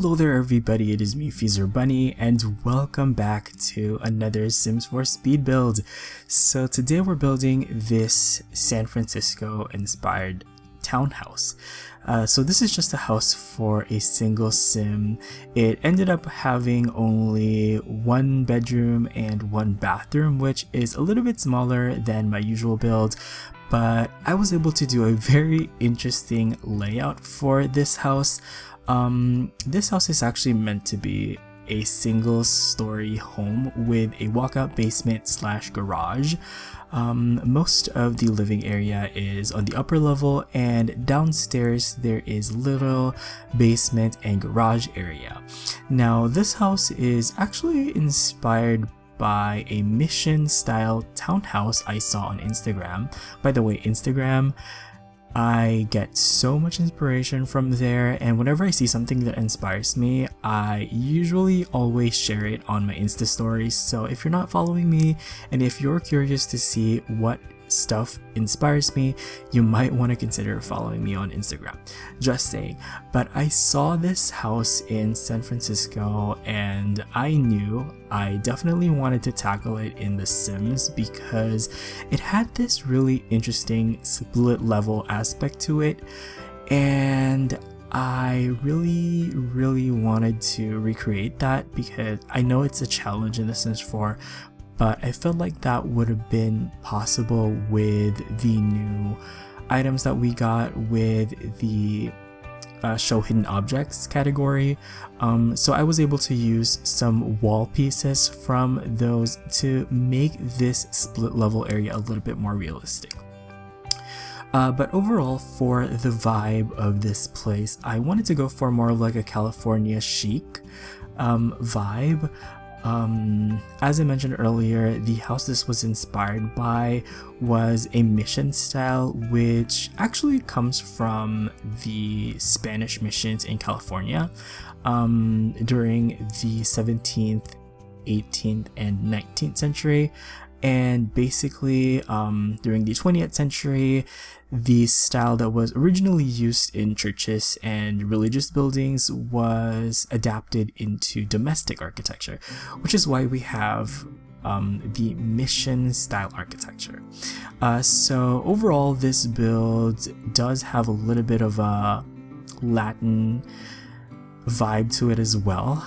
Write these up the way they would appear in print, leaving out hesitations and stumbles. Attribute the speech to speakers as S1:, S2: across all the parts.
S1: Hello there everybody, it is me XfreezerBunny and welcome back to another Sims 4 speed build. So today we're building this San Francisco inspired townhouse. So this is just a house for a single sim. It ended up having only one bedroom and one bathroom, which is a little bit smaller than my usual build. But I was able to do a very interesting layout for this house. This house is actually meant to be a single story home with a walkout basement slash garage. Most of the living area is on the upper level, and downstairs there is little basement and garage area. Now this house is actually inspired by a mission style townhouse I saw on Instagram. By the way, Instagram, I get so much inspiration from there, and whenever I see something that inspires me, I usually always share it on my Insta stories. So if you're not following me and if you're curious to see what stuff inspires me, you might want to consider following me on Instagram. Just saying. But I saw this house in San Francisco and I knew I definitely wanted to tackle it in The Sims because it had this really interesting split level aspect to it, and I really wanted to recreate that because I know it's a challenge in The Sims 4, but I felt like that would have been possible with the new items that we got with the show hidden objects category. So I was able to use some wall pieces from those to make this split level area a little bit more realistic. But overall, for the vibe of this place, I wanted to go for more of like a California chic vibe. As I mentioned earlier, the house this was inspired by was a mission style, which actually comes from the Spanish missions in California during the 17th, 18th, and 19th century. And basically, during the 20th century, the style that was originally used in churches and religious buildings was adapted into domestic architecture, which is why we have the mission style architecture. So overall, this build does have a little bit of a Latin vibe to it as well,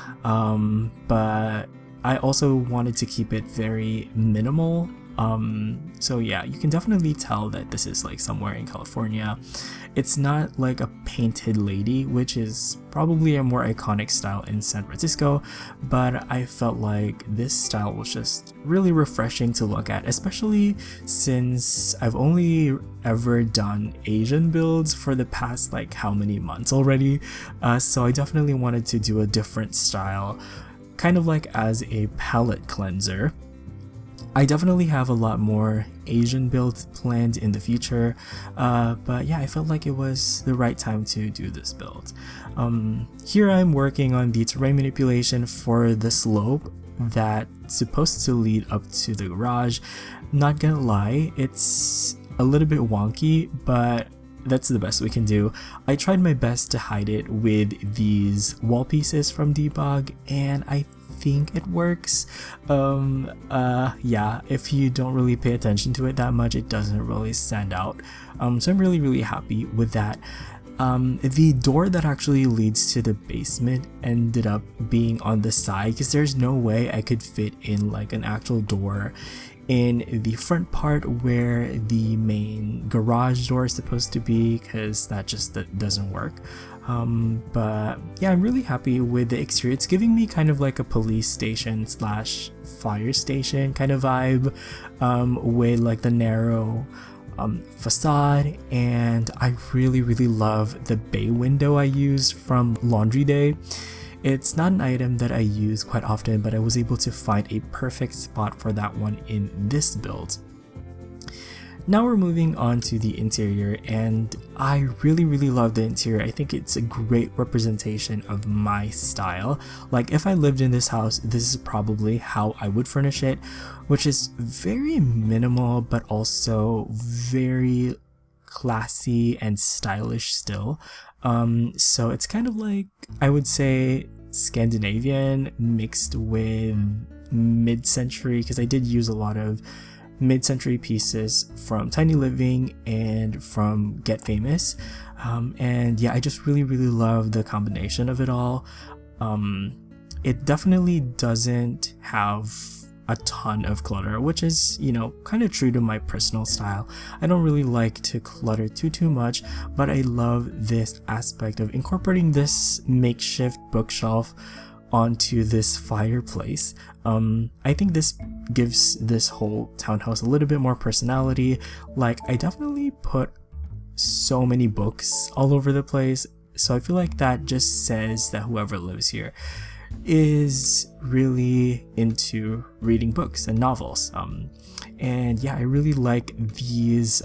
S1: but I also wanted to keep it very minimal. So yeah, you can definitely tell that this is like somewhere in California. It's not like a painted lady, which is probably a more iconic style in San Francisco, but I felt like this style was just really refreshing to look at, especially since I've only ever done Asian builds for the past like how many months already. So I definitely wanted to do a different style, kind of like as a palette cleanser. I definitely have a lot more Asian builds planned in the future, but yeah, I felt like it was the right time to do this build. Here I'm working on the terrain manipulation for the slope that's supposed to lead up to the garage. Not gonna lie, it's a little bit wonky, but that's the best we can do. I tried my best to hide it with these wall pieces from Debug, and I think it works. Yeah, if you don't really pay attention to it that much, it doesn't really stand out. So I'm really happy with that. The door that actually leads to the basement ended up being on the side because there's no way I could fit in like an actual door in the front part where the main garage door is supposed to be, because that doesn't work. But yeah, I'm really happy with the exterior. It's giving me kind of like a police station slash fire station kind of vibe, with like the narrow facade, and I really love the bay window I used from Laundry Day. It's not an item that I use quite often, but I was able to find a perfect spot for that one in this build. Now we're moving on to the interior, and I really love the interior. I think it's a great representation of my style. Like if I lived in this house, this is probably how I would furnish it, which is very minimal but also very classy and stylish still. So it's kind of like, I would say, Scandinavian mixed with mid-century, because I did use a lot of mid-century pieces from Tiny Living and from Get Famous. And yeah, I just really love the combination of it all. It definitely doesn't have a ton of clutter, which is, you know, kind of true to my personal style. I don't really like to clutter too much, but I love this aspect of incorporating this makeshift bookshelf onto this fireplace. I think this gives this whole townhouse a little bit more personality. Like, I definitely put so many books all over the place, so I feel like that just says that whoever lives here is really into reading books and novels. And yeah, I really like these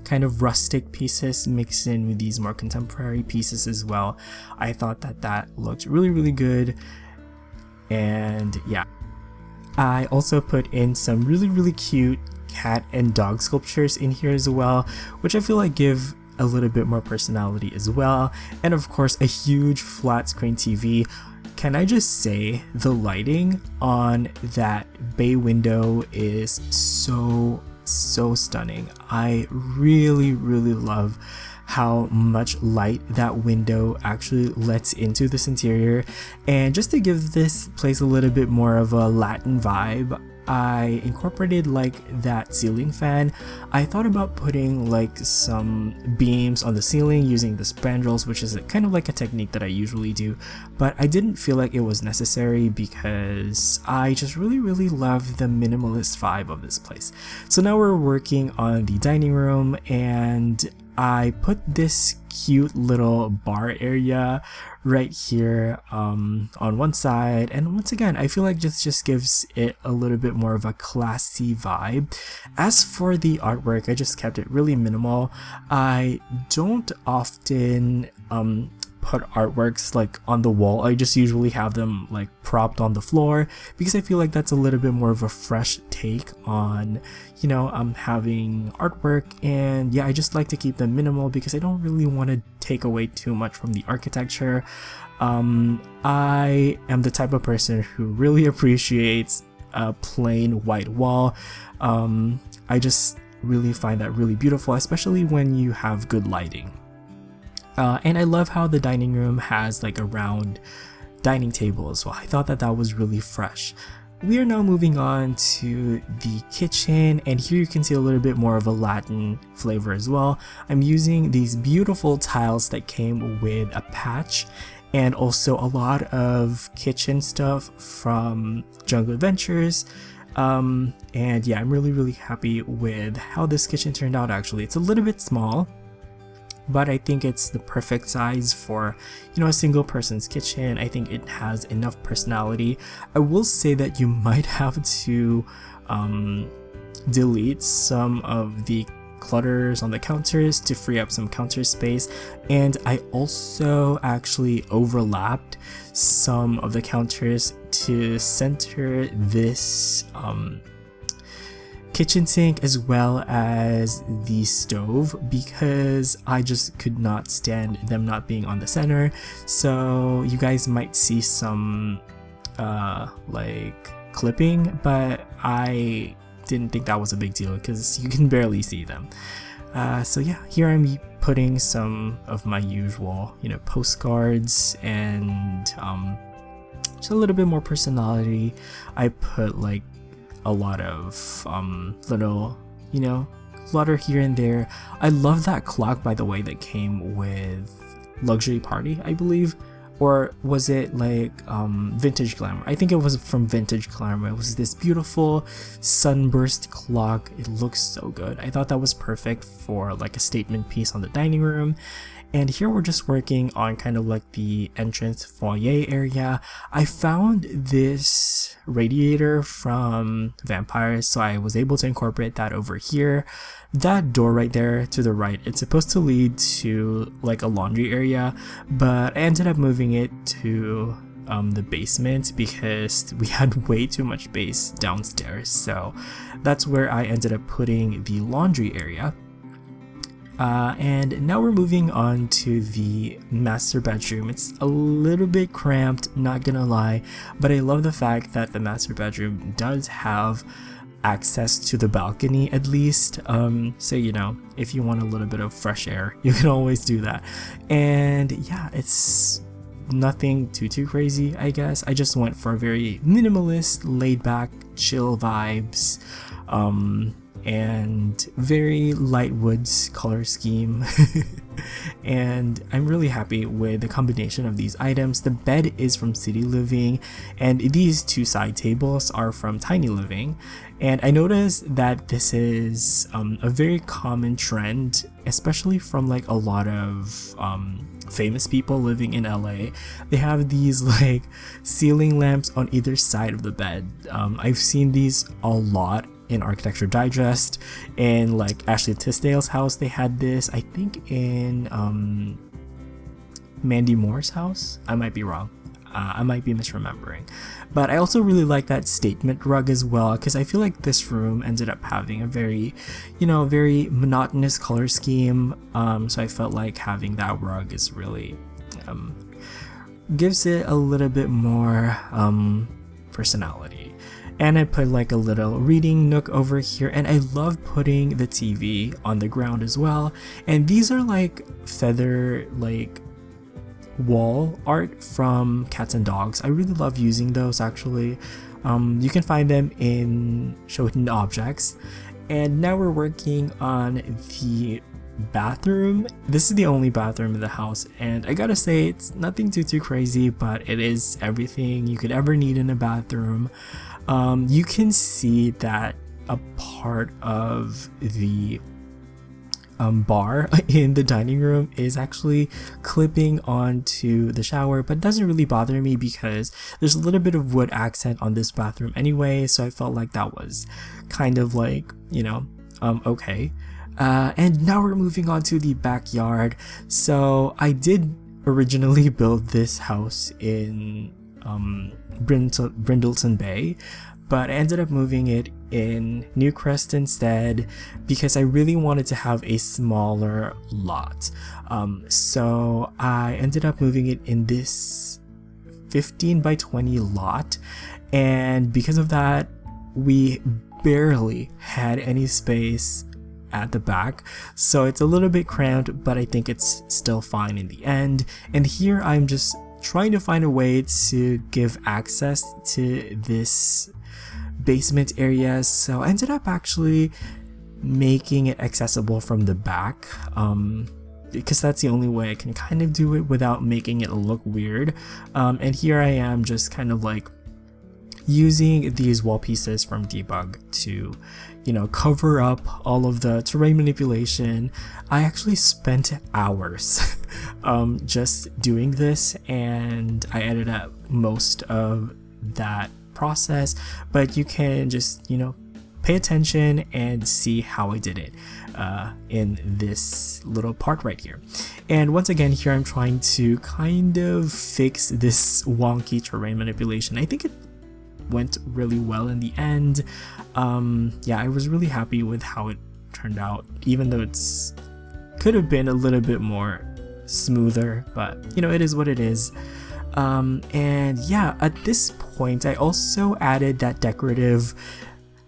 S1: kind of rustic pieces mixed in with these more contemporary pieces as well. I thought that looked really good. And yeah, I also put in some really cute cat and dog sculptures in here as well, which I feel like give a little bit more personality as well. And of course, a huge flat screen TV. Can I just say, the lighting on that bay window is so stunning. I really love how much light that window actually lets into this interior. And just to give this place a little bit more of a Latin vibe, I incorporated like that ceiling fan. I thought about putting like some beams on the ceiling using the spandrels, which is kind of like a technique that I usually do, but I didn't feel like it was necessary because I just really love the minimalist vibe of this place. So now we're working on the dining room, and I put this cute little bar area right here on one side, and once again, I feel like this just gives it a little bit more of a classy vibe. As for the artwork, I just kept it really minimal. I don't often put artworks like on the wall. I just usually have them like propped on the floor because I feel like that's a little bit more of a fresh take on, you know, having artwork. And yeah, I just like to keep them minimal because I don't really want to take away too much from the architecture. I am the type of person who really appreciates a plain white wall. I just really find that really beautiful, especially when you have good lighting. And I love how the dining room has like a round dining table as well. I thought that was really fresh. We are now moving on to the kitchen, and here you can see a little bit more of a Latin flavor as well. I'm using these beautiful tiles that came with a patch, and also a lot of kitchen stuff from Jungle Adventures. And yeah, I'm really happy with how this kitchen turned out. Actually, it's a little bit small, but I think it's the perfect size for, you know, a single person's kitchen. I think it has enough personality. I will say that you might have to delete some of the clutters on the counters to free up some counter space, and I also actually overlapped some of the counters to center this kitchen sink as well as the stove, because I just could not stand them not being on the center. So you guys might see some like clipping, but I didn't think that was a big deal because you can barely see them. So yeah, here I'm putting some of my usual, you know, postcards and just a little bit more personality. I put like a lot of little, you know, clutter here and there. I love that clock, by the way, that came with Luxury Party, I believe, or was it like Vintage Glamour? I think it was from Vintage Glamour. It was this beautiful sunburst clock. It looks so good. I thought that was perfect for like a statement piece on the dining room. And here we're just working on kind of like the entrance foyer area. I found this radiator from Vampires, so I was able to incorporate that over here. That door right there to the right, it's supposed to lead to like a laundry area, but I ended up moving it to the basement because we had way too much space downstairs. So that's where I ended up putting the laundry area. And now we're moving on to the master bedroom. It's a little bit cramped, not gonna lie, but I love the fact that the master bedroom does have access to the balcony at least. So you know, if you want a little bit of fresh air, you can always do that. And yeah, it's nothing too crazy, I guess. I just went for a very minimalist, laid back, chill vibes. And very light woods color scheme. And I'm really happy with the combination of these items. The bed is from City Living, and these two side tables are from Tiny Living. And I noticed that this is a very common trend, especially from like a lot of famous people living in LA. They have these like ceiling lamps on either side of the bed. I've seen these a lot in Architecture Digest, and like Ashley Tisdale's house they had this. I think in Mandy Moore's house. I might be wrong. I might be misremembering. But I also really like that statement rug as well, because I feel like this room ended up having a very, you know, very monotonous color scheme. So I felt like having that rug is really gives it a little bit more personality. And I put like a little reading nook over here, and I love putting the TV on the ground as well. And these are like feather like wall art from Cats and Dogs. I really love using those actually. You can find them in Show Hidden Objects. And now we're working on the bathroom. This is the only bathroom in the house, and I gotta say it's nothing too crazy, but it is everything you could ever need in a bathroom. You can see that a part of the bar in the dining room is actually clipping onto the shower, but it doesn't really bother me because there's a little bit of wood accent on this bathroom anyway, so I felt like that was kind of like, you know, okay. And now we're moving on to the backyard. So I did originally build this house in Brindleton Bay, but I ended up moving it in Newcrest instead because I really wanted to have a smaller lot. So I ended up moving it in this 15 by 20 lot, and because of that we barely had any space at the back, so it's a little bit cramped, but I think it's still fine in the end. And here I'm just trying to find a way to give access to this basement area, so I ended up actually making it accessible from the back, because that's the only way I can kind of do it without making it look weird. And here I am just kind of like using these wall pieces from Debug to, you know, cover up all of the terrain manipulation. I actually spent hours just doing this, and I edited up most of that process, but you can just, you know, pay attention and see how I did it in this little part right here. And once again, here I'm trying to kind of fix this wonky terrain manipulation. I think it went really well in the end. Yeah, I was really happy with how it turned out, even though it's could have been a little bit more smoother, but you know, it is what it is. And yeah, at this point I also added that decorative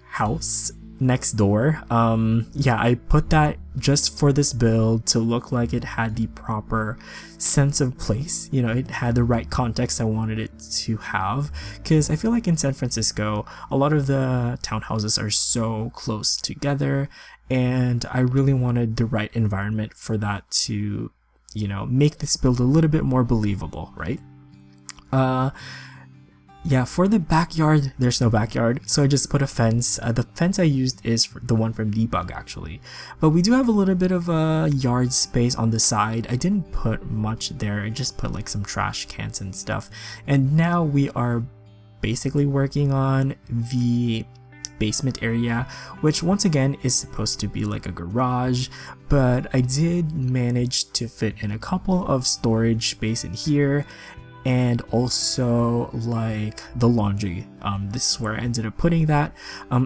S1: house next door. Yeah, I put that just for this build to look like it had the proper sense of place, you know, it had the right context I wanted it to have, because I feel like in San Francisco a lot of the townhouses are so close together, and I really wanted the right environment for that to, you know, make this build a little bit more believable, right? Yeah, for the backyard, there's no backyard, so I just put a fence. The fence I used is the one from Debug actually, but we do have a little bit of a yard space on the side. I didn't put much there, I just put like some trash cans and stuff. And now we are basically working on the basement area, which once again is supposed to be like a garage, but I did manage to fit in a couple of storage space in here, and also like the laundry. This is where I ended up putting that.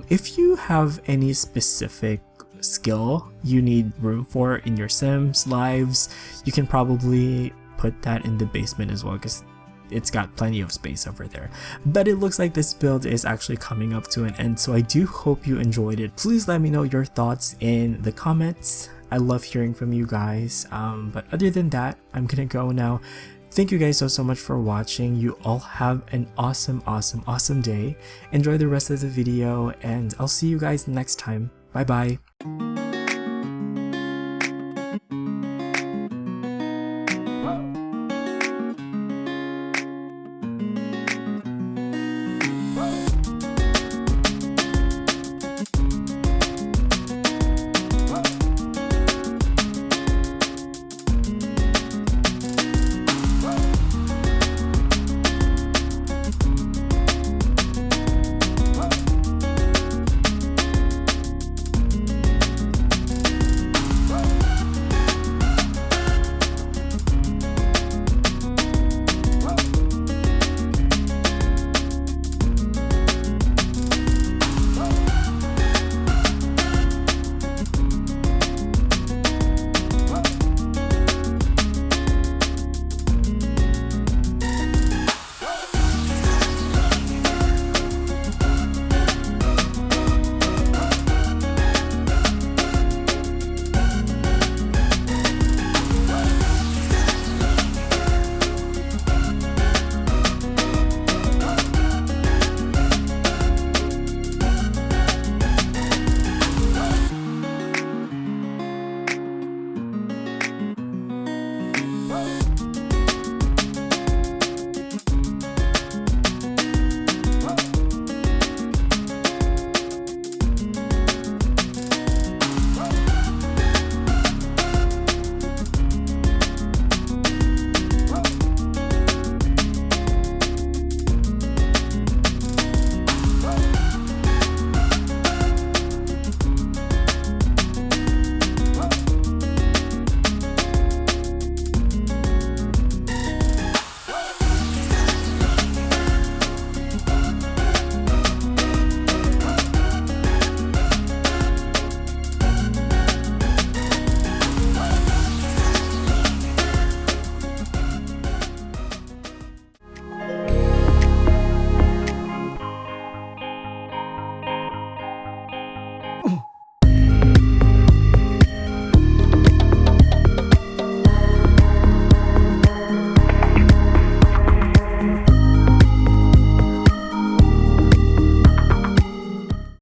S1: If you have any specific skill you need room for in your Sims lives, you can probably put that in the basement as well, because it's got plenty of space over there. But it looks like this build is actually coming up to an end, so I do hope you enjoyed it. Please let me know your thoughts in the comments. I love hearing from you guys. But other than that, I'm gonna go now. Thank you guys so much for watching. You all have an awesome day. Enjoy the rest of the video, and I'll see you guys next time. Bye bye.